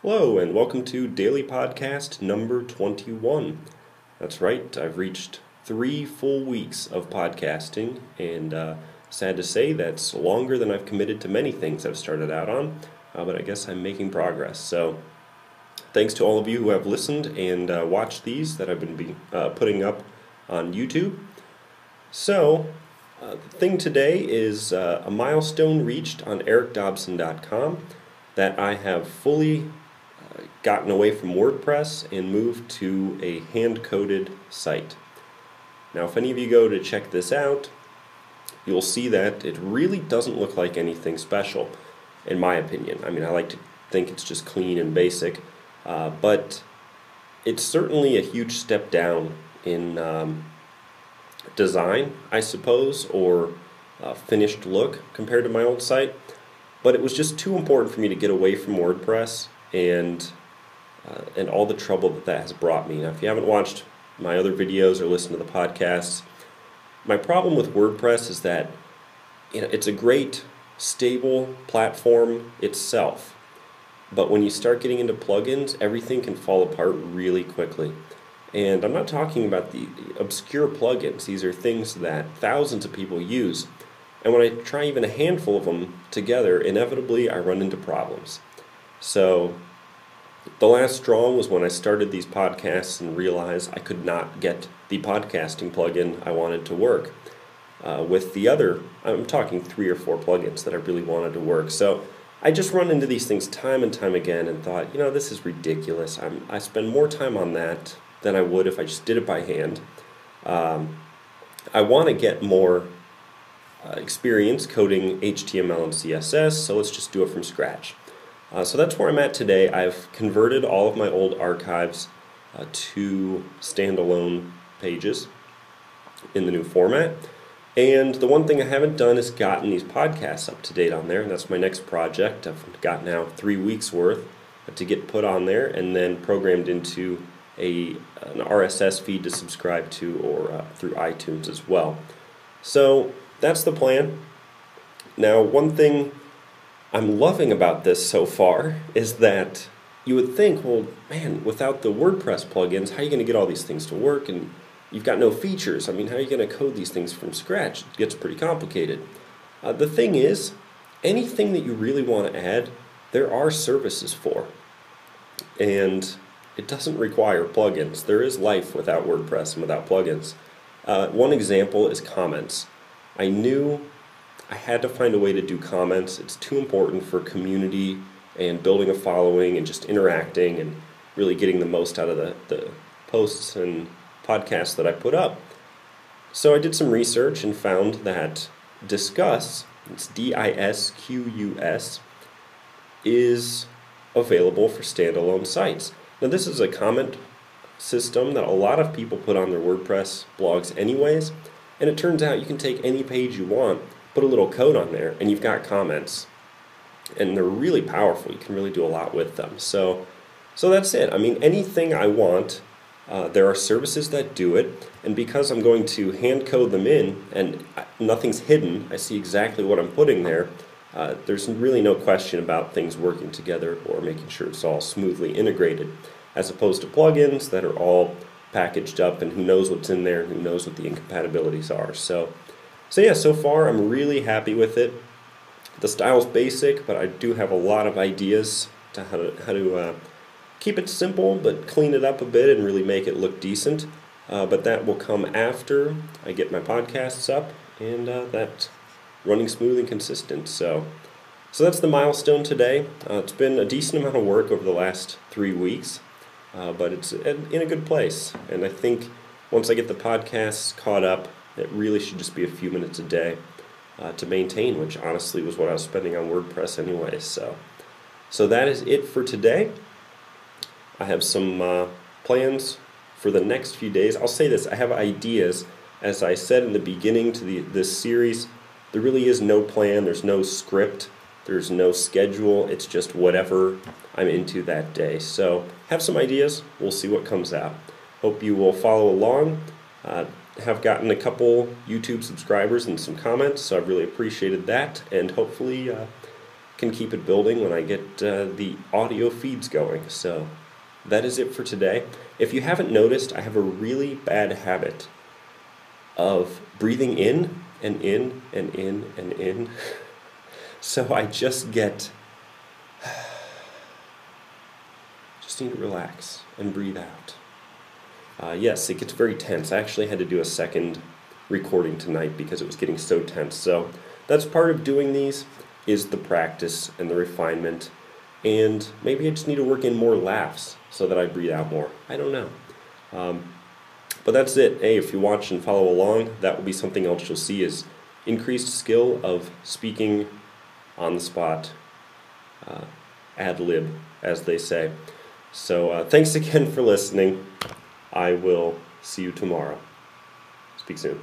Hello, and welcome to Daily Podcast number 21. That's right, I've reached 3 full weeks of podcasting, and sad to say that's longer than I've committed to many things I've started out on, but I guess I'm making progress. So, thanks to all of you who have listened and watched these that I've been putting up on YouTube. So, the thing today is a milestone reached on ericdobson.com that I have fully gotten away from WordPress and moved to a hand-coded site. Now, if any of you go to check this out, you'll see that it really doesn't look like anything special, in my opinion. I mean, I like to think it's just clean and basic, but it's certainly a huge step down in design, I suppose, or finished look compared to my old site. But it was just too important for me to get away from WordPress and all the trouble that has brought me. Now, if you haven't watched my other videos or listened to the podcasts, my problem with WordPress is that it's a great, stable platform itself. But when you start getting into plugins, everything can fall apart really quickly. And I'm not talking about the obscure plugins. These are things that thousands of people use. And when I try even a handful of them together, inevitably I run into problems. So the last straw was when I started these podcasts and realized I could not get the podcasting plugin I wanted to work. With the other, I'm talking 3 or 4 plugins that I really wanted to work. So I just run into these things time and time again and thought, this is ridiculous. I spend more time on that than I would if I just did it by hand. I want to get more experience coding HTML and CSS, so let's just do it from scratch. So that's where I'm at today. I've converted all of my old archives to standalone pages in the new format. And the one thing I haven't done is gotten these podcasts up to date on there, and that's my next project. I've got now 3 weeks worth to get put on there and then programmed into an RSS feed to subscribe to or through iTunes as well. So that's the plan. Now, one thing I'm loving about this so far is that you would think, well, man, without the WordPress plugins, how are you going to get all these things to work? And you've got no features. I mean, how are you going to code these things from scratch? It gets pretty complicated. The thing is, anything that you really want to add, there are services for. And it doesn't require plugins. There is life without WordPress and without plugins. One example is comments. I knew I had to find a way to do comments. It's too important for community and building a following and just interacting and really getting the most out of the posts and podcasts that I put up. So I did some research and found that Disqus, it's Disqus, is available for standalone sites. Now, this is a comment system that a lot of people put on their WordPress blogs anyways, and it turns out you can take any page you want, put a little code on there, and you've got comments. And they're really powerful. You can really do a lot with them. So that's it. I mean, anything I want, there are services that do it, and because I'm going to hand code them in, and nothing's hidden, I see exactly what I'm putting there, there's really no question about things working together or making sure it's all smoothly integrated, as opposed to plugins that are all packaged up and who knows what's in there and who knows what the incompatibilities are. So yeah, so far I'm really happy with it. The style's basic, but I do have a lot of ideas to how to keep it simple but clean it up a bit and really make it look decent. But that will come after I get my podcasts up and that's running smooth and consistent. So that's the milestone today. It's been a decent amount of work over the last 3 weeks, but it's in a good place. And I think once I get the podcasts caught up, it really should just be a few minutes a day to maintain, which honestly was what I was spending on WordPress anyway. So that is it for today. I have some plans for the next few days. I'll say this, I have ideas. As I said in the beginning to this series, there really is no plan, there's no script, there's no schedule, it's just whatever I'm into that day. So have some ideas, we'll see what comes out. Hope you will follow along. Have gotten a couple YouTube subscribers and some comments, so I've really appreciated that, and hopefully can keep it building when I get the audio feeds going. So that is it for today. If you haven't noticed, I have a really bad habit of breathing in and in and in and in. So I just need to relax and breathe out. Yes, it gets very tense. I actually had to do a second recording tonight because it was getting so tense. So that's part of doing these, is the practice and the refinement. And maybe I just need to work in more laughs so that I breathe out more. I don't know. But that's it. Hey, if you watch and follow along, that will be something else you'll see, is increased skill of speaking on the spot, ad lib, as they say. So thanks again for listening. I will see you tomorrow. Speak soon.